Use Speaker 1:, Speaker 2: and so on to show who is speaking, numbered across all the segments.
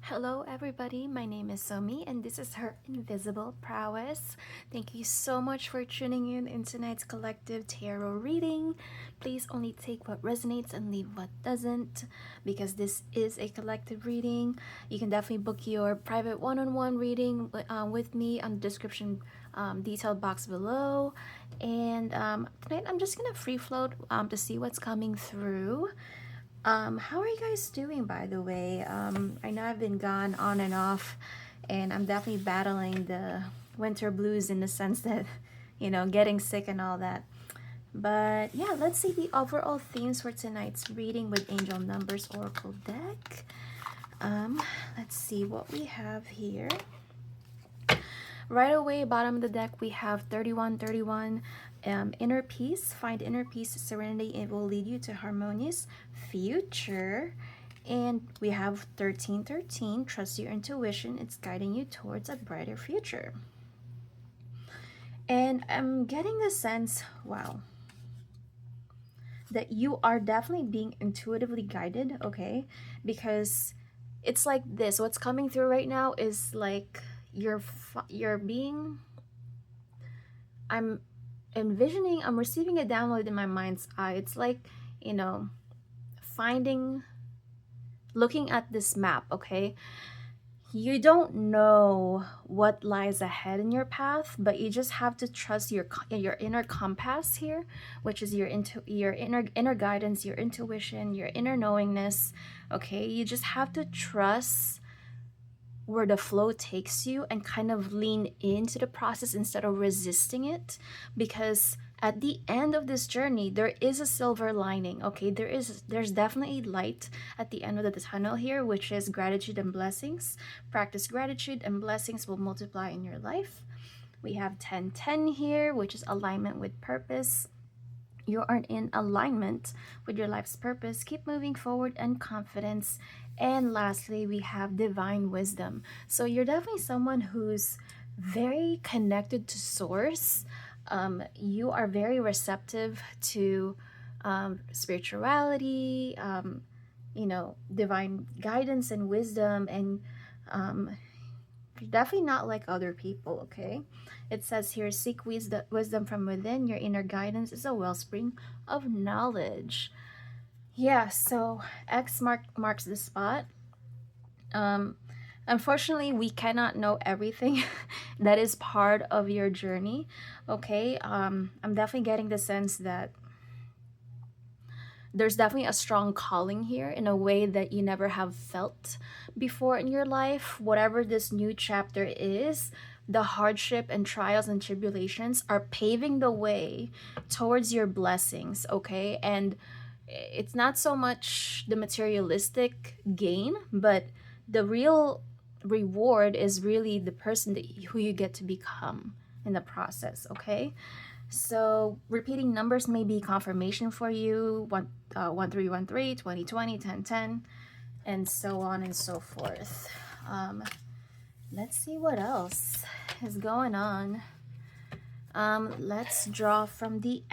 Speaker 1: Hello, everybody. My name is Somi, and this is her invisible prowess. Thank you so much for tuning in tonight's collective tarot reading. Please only take what resonates and leave what doesn't, because this is a collective reading. You can definitely book your private one-on-one reading with me on the description detailed box below. And tonight, I'm just gonna free float to see what's coming through. How are you guys doing, by the way? I know I've been gone on and off, and I'm definitely battling the winter blues in the sense that, getting sick and all that. But yeah, let's see the overall themes for tonight's reading with Angel Numbers Oracle deck. Um, let's see what we have here. Right away, bottom of the deck, we have 3131. Inner peace. Find inner peace, serenity. It will lead you to harmonious future. And we have 1313. Trust your intuition. It's guiding you towards a brighter future. And I'm getting the sense, wow, that you are definitely being intuitively guided, okay? Because it's like this. What's coming through right now is like you're being, I'm envisioning, I'm receiving a download in my mind's eye. It's like, you know, finding, looking at this map, okay? You don't know what lies ahead in your path, but you just have to trust your inner compass here, which is your inner guidance, your intuition, your inner knowingness. Okay, you just have to trust where the flow takes you and kind of lean into the process instead of resisting it, because at the end of this journey there is a silver lining. Okay, there's definitely light at the end of the tunnel here, which is gratitude and blessings. Practice gratitude and blessings will multiply in your life. We have 1010 here, which is alignment with purpose. You are in alignment with your life's purpose. Keep moving forward and confidence. And lastly, we have divine wisdom. So you're definitely someone who's very connected to source. You are very receptive to spirituality, divine guidance and wisdom, and you're definitely not like other people, okay? It says here, seek wisdom from within. Your inner guidance is a wellspring of knowledge. Yeah, so marks the spot. Um, Unfortunately, we cannot know everything that is part of your journey, okay? I'm definitely getting the sense that there's definitely a strong calling here in a way that you never have felt before in your life. Whatever this new chapter is, the hardship and trials and tribulations are paving the way towards your blessings, okay? And it's not so much the materialistic gain, but the real reward is really the person who you get to become in the process, okay? So repeating numbers may be confirmation for you. 1313, 2020, 1010, and so on and so forth. Let's see what else is going on. Let's draw from the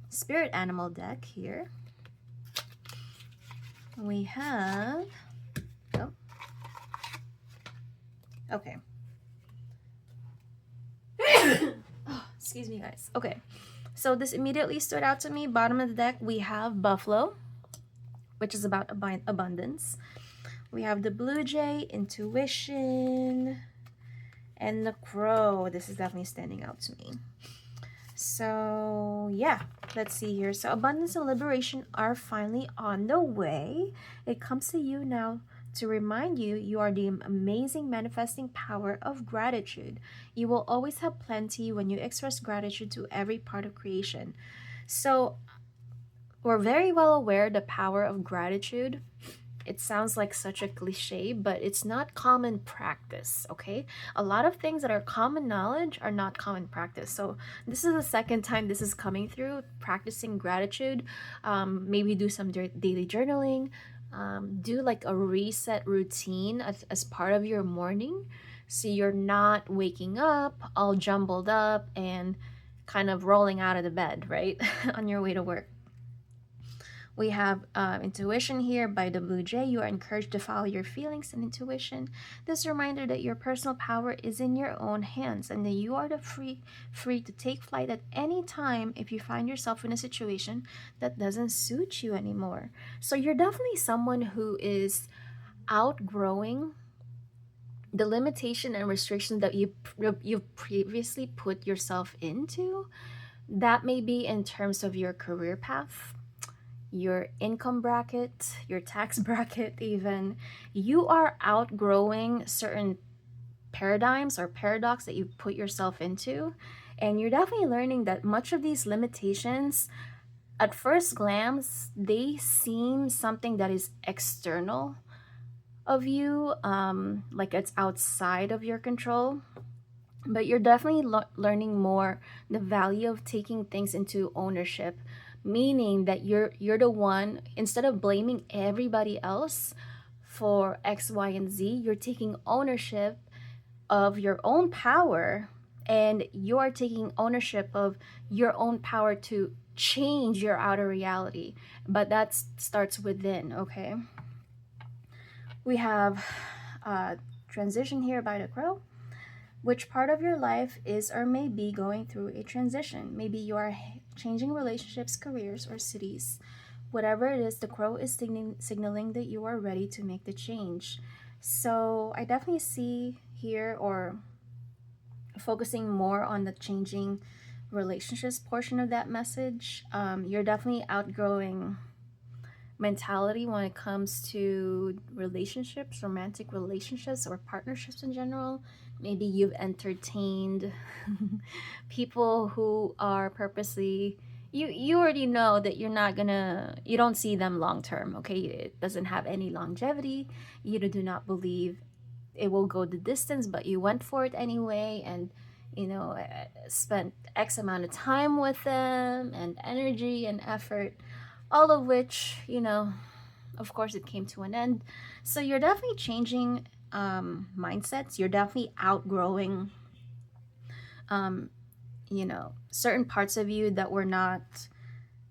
Speaker 1: spirit animal deck here. We have, oh, okay. Oh, excuse me, guys. Okay, so this immediately stood out to me. Bottom of the deck, we have buffalo, which is about abundance. We have the blue jay, intuition, and the crow. This is definitely standing out to me. So yeah, let's see here. So abundance and liberation are finally on the way. It comes to you now to remind you you are the amazing manifesting power of gratitude. You will always have plenty when you express gratitude to every part of creation. So we're very well aware the power of gratitude. It sounds like such a cliche, but it's not common practice, okay? A lot of things that are common knowledge are not common practice. So this is the second time this is coming through, practicing gratitude. Maybe do some daily journaling. Do like a reset routine as part of your morning, so you're not waking up all jumbled up and kind of rolling out of the bed, right? On your way to work. We have intuition here by the Blue Jay. You are encouraged to follow your feelings and intuition. This reminder that your personal power is in your own hands and that you are free to take flight at any time if you find yourself in a situation that doesn't suit you anymore. So you're definitely someone who is outgrowing the limitation and restriction that you've previously put yourself into. That may be in terms of your career path, your income bracket, your tax bracket, even. You are outgrowing certain paradigms or paradox that you put yourself into. And you're definitely learning that much of these limitations, at first glance, they seem something that is external of you, like it's outside of your control. But you're definitely learning more the value of taking things into ownership, meaning that you're the one, instead of blaming everybody else for X, Y, and Z, you're taking ownership of your own power, and you are taking ownership of your own power to change your outer reality. But that starts within, okay? We have transition here by the crow. Which part of your life is or may be going through a transition? Maybe you are changing relationships, careers, or cities. Whatever it is, the crow is signaling that you are ready to make the change. So I definitely see here, or focusing more on the changing relationships portion of that message. You're definitely outgrowing mentality when it comes to relationships, romantic relationships, or partnerships in general. Maybe you've entertained people who are purposely, you already know that you don't see them long term, okay? It doesn't have any longevity. You do not believe it will go the distance, but you went for it anyway, and spent X amount of time with them and energy and effort, all of which, of course, it came to an end. So you're definitely changing mindsets. You're definitely outgrowing, um, certain parts of you that were not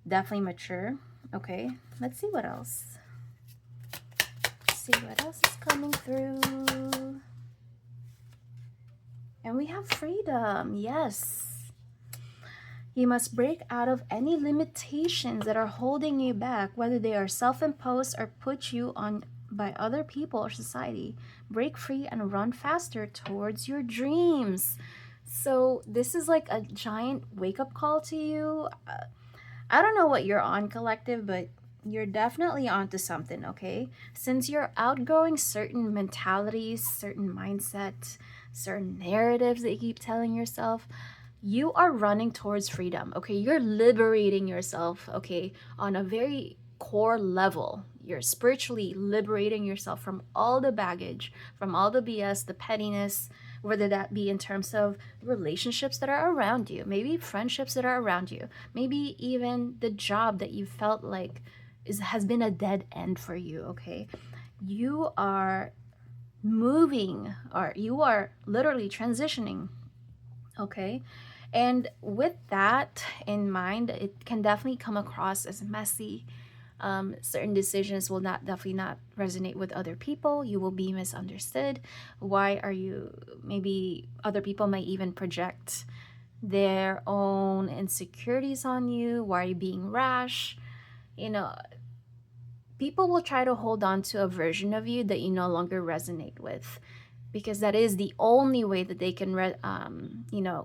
Speaker 1: definitely mature. Okay, let's see what else. See what else is coming through. And we have freedom. Yes. You must break out of any limitations that are holding you back, whether they are self imposed or put you on by other people or society. Break free and run faster towards your dreams. So, this is like a giant wake up call to you. I don't know what you're on, collective, but you're definitely onto something, okay? Since you're outgrowing certain mentalities, certain mindsets, certain narratives that you keep telling yourself, you are running towards freedom, okay? You're liberating yourself, okay, on a very core level. You're spiritually liberating yourself from all the baggage, from all the BS, the pettiness, whether that be in terms of relationships that are around you, maybe friendships that are around you, maybe even the job that you felt like has been a dead end for you, okay? You are moving, or you are literally transitioning, okay? And with that in mind, it can definitely come across as messy. Certain decisions will not definitely not resonate with other people. You will be misunderstood. Why are you? Maybe other people might even project their own insecurities on you. Why are you being rash? You know, people will try to hold on to a version of you that you no longer resonate with, because that is the only way that they can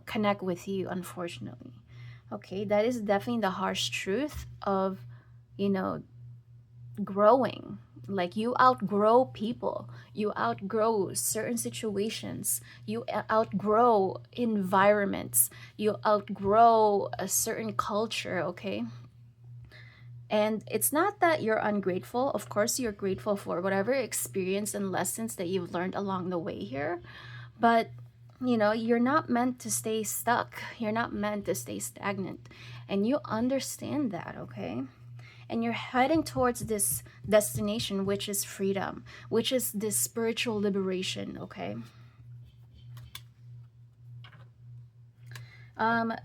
Speaker 1: connect with you, unfortunately. Okay, that is definitely the harsh truth of you know growing. Like, you outgrow people, you outgrow certain situations, you outgrow environments, you outgrow a certain culture, okay? And it's not that you're ungrateful. Of course, you're grateful for whatever experience and lessons that you've learned along the way here. But, you're not meant to stay stuck. You're not meant to stay stagnant. And you understand that, okay? And you're heading towards this destination, which is freedom, which is this spiritual liberation, okay?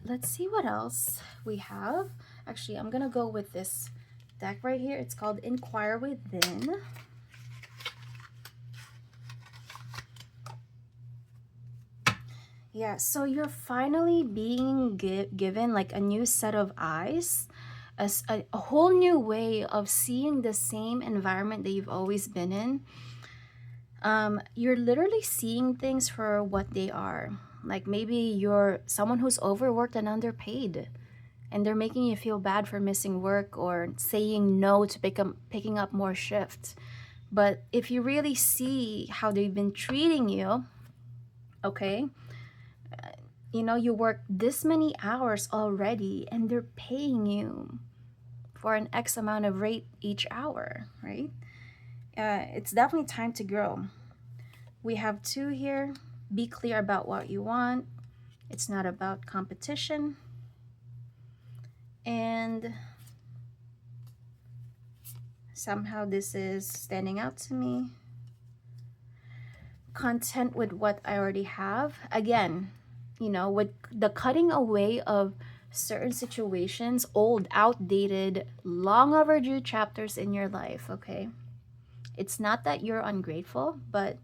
Speaker 1: Let's see what else we have. Actually, I'm gonna go with this deck right here. It's called Inquire Within. Yeah, so you're finally being given like a new set of eyes, a whole new way of seeing the same environment that you've always been in. You're literally seeing things for what they are. Like maybe you're someone who's overworked and underpaid, and they're making you feel bad for missing work or saying no to picking up more shifts. But if you really see how they've been treating you, okay, you know, you work this many hours already and they're paying you for an X amount of rate each hour, right? It's definitely time to grow. We have two here. Be clear about what you want. It's not about competition. And somehow this is standing out to me. Content with what I already have. Again, you know, with the cutting away of certain situations, old, outdated, long overdue chapters in your life, okay? It's not that you're ungrateful, but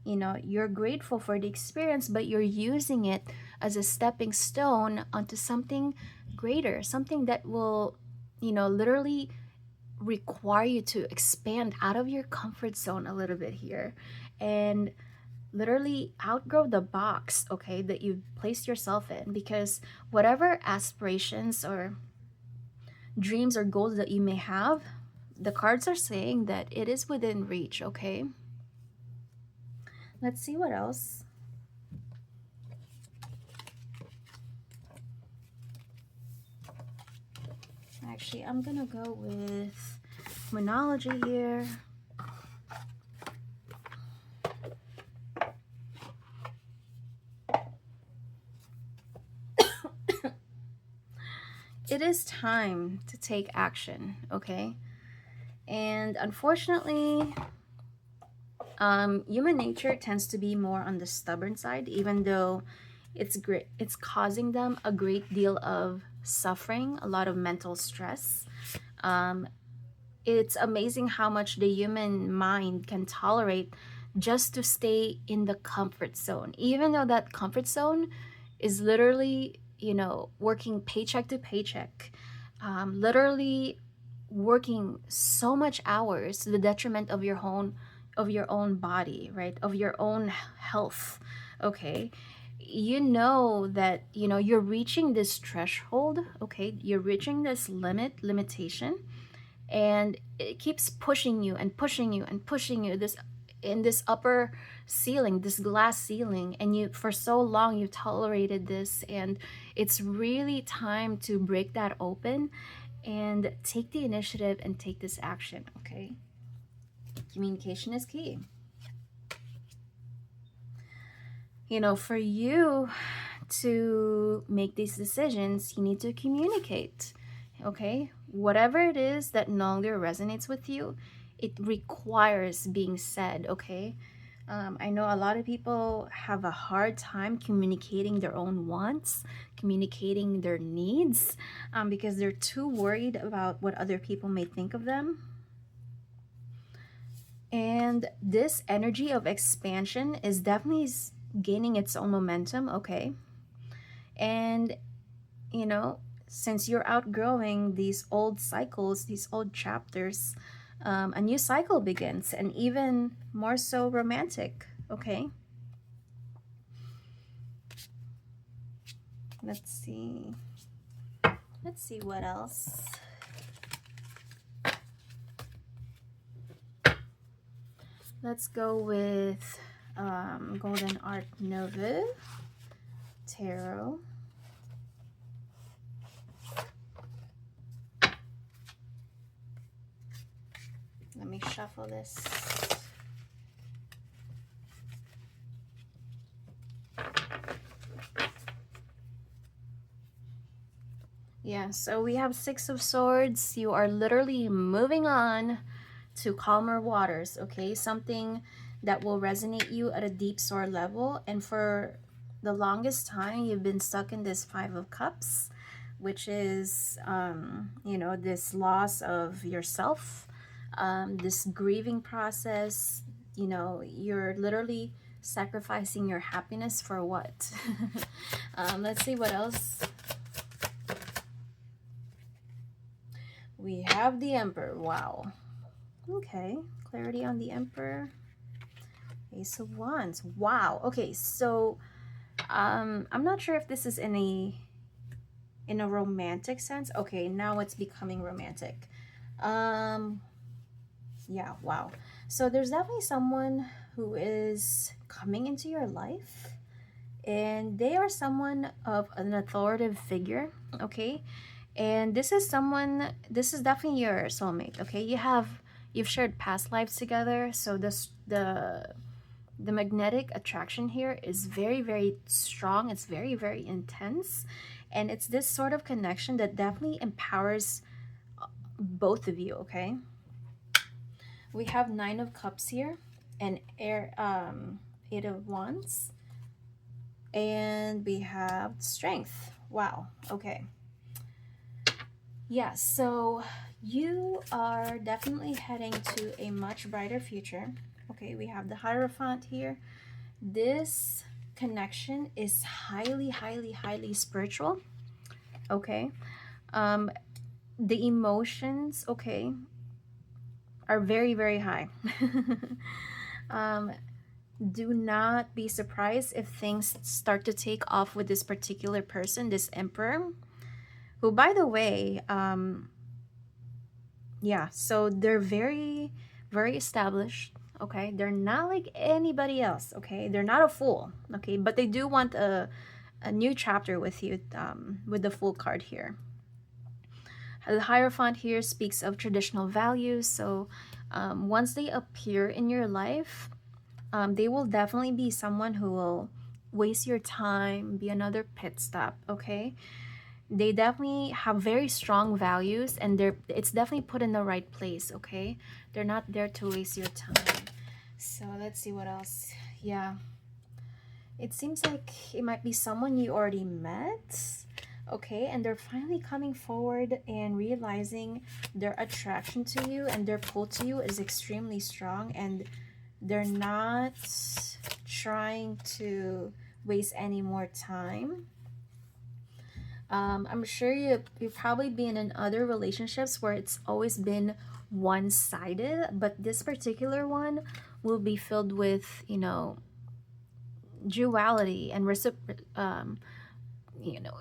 Speaker 1: you know, you're grateful for the experience, but you're using it as a stepping stone onto something greater, something that will, you know, literally require you to expand out of your comfort zone a little bit here and literally outgrow the box, okay, that you've placed yourself in. Because whatever aspirations or dreams or goals that you may have, the cards are saying that it is within reach, okay? Let's see what else. Actually, I'm gonna go with Monology here. It is time to take action, okay? And unfortunately, human nature tends to be more on the stubborn side, even though it's causing them a great deal of suffering, a lot of mental stress. Um, it's amazing how much the human mind can tolerate just to stay in the comfort zone, even though that comfort zone is literally, you know, working paycheck to paycheck, literally working so much hours to the detriment of your own body, right, of your own health, okay? You know that, you know, you're reaching this threshold, okay, you're reaching this limitation, and it keeps pushing you and pushing you and pushing you this in this upper ceiling, this glass ceiling, and you for so long you've tolerated this, and it's really time to break that open and take the initiative and take this action, okay? Communication is key. You know, for you to make these decisions, you need to communicate, okay? Whatever it is that no longer resonates with you, it requires being said, okay? I know a lot of people have a hard time communicating their own wants, communicating their needs, because they're too worried about what other people may think of them. And this energy of expansion is definitely gaining its own momentum, okay? And, you know, since you're outgrowing these old cycles, these old chapters, a new cycle begins, and even more so romantic, okay? Let's see. Let's see what else. Let's go with Golden Art Nova Tarot. Let me shuffle this. Yeah, so we have Six of Swords. You are literally moving on to calmer waters, okay? Something that will resonate you at a deep soul level. And for the longest time, you've been stuck in this Five of Cups. which is, you know, this loss of yourself, this grieving process. You know, you're literally sacrificing your happiness for what? Let's see what else. We have the Emperor. Wow. Okay, clarity on the Emperor. Ace of Wands. Wow. Okay, so I'm not sure if this is in a romantic sense. Okay, now it's becoming romantic. Um yeah, wow. So there's definitely someone who is coming into your life, and they are someone of an authoritative figure, okay? And this is definitely your soulmate, okay? You've shared past lives together, so the magnetic attraction here is very, very strong. It's very, very intense. And it's this sort of connection that definitely empowers both of you, okay? We have Nine of Cups here and Eight of Wands. And we have Strength. Wow, okay. Yeah, so you are definitely heading to a much brighter future. Okay, we have the Hierophant here. This connection is highly, highly, highly spiritual. Okay. Um, the emotions, okay, are very, very high. um, do not be surprised if things start to take off with this particular person, this Emperor, who, by the way, yeah, so they're very, very established. Okay, they're not like anybody else. Okay, they're not a fool. Okay, but they do want a new chapter with you, with the Fool card here. The Hierophant here speaks of traditional values. So once they appear in your life, they will definitely be someone who will waste your time, be another pit stop. Okay, they definitely have very strong values, and it's definitely put in the right place. Okay, they're not there to waste your time. So let's see what else. Yeah, it seems like it might be someone you already met. Okay, and they're finally coming forward and realizing their attraction to you and their pull to you is extremely strong, and they're not trying to waste any more time. I'm sure you've probably been in other relationships where it's always been one-sided, but this particular one will be filled with, you know, duality and you know,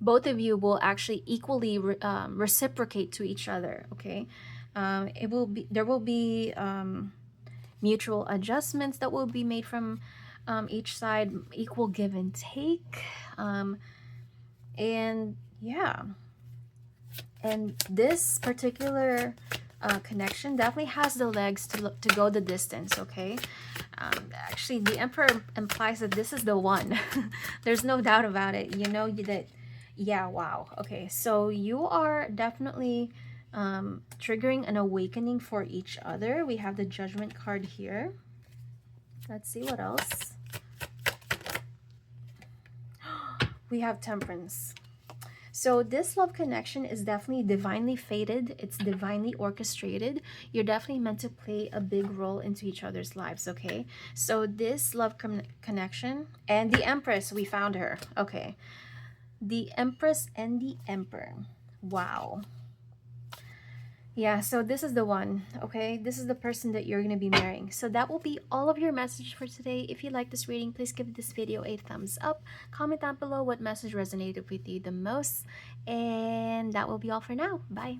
Speaker 1: both of you will actually equally reciprocate to each other. Okay, it will be there will be mutual adjustments that will be made from each side, equal give and take, and yeah, and this particular connection definitely has the legs to go the distance. Okay, actually the Emperor implies that this is the one. There's no doubt about it, you know, that. Yeah, wow. Okay, so you are definitely triggering an awakening for each other. We have the Judgment card here. Let's see what else. We have Temperance. So this love connection is definitely divinely fated. It's divinely orchestrated. You're definitely meant to play a big role into each other's lives, okay? So this love connection, and the Empress, we found her. Okay. The Empress and the Emperor. Wow. Yeah, so this is the one, okay? This is the person that you're going to be marrying. So that will be all of your message for today. If you like this reading, please give this video a thumbs up. Comment down below what message resonated with you the most. And that will be all for now. Bye.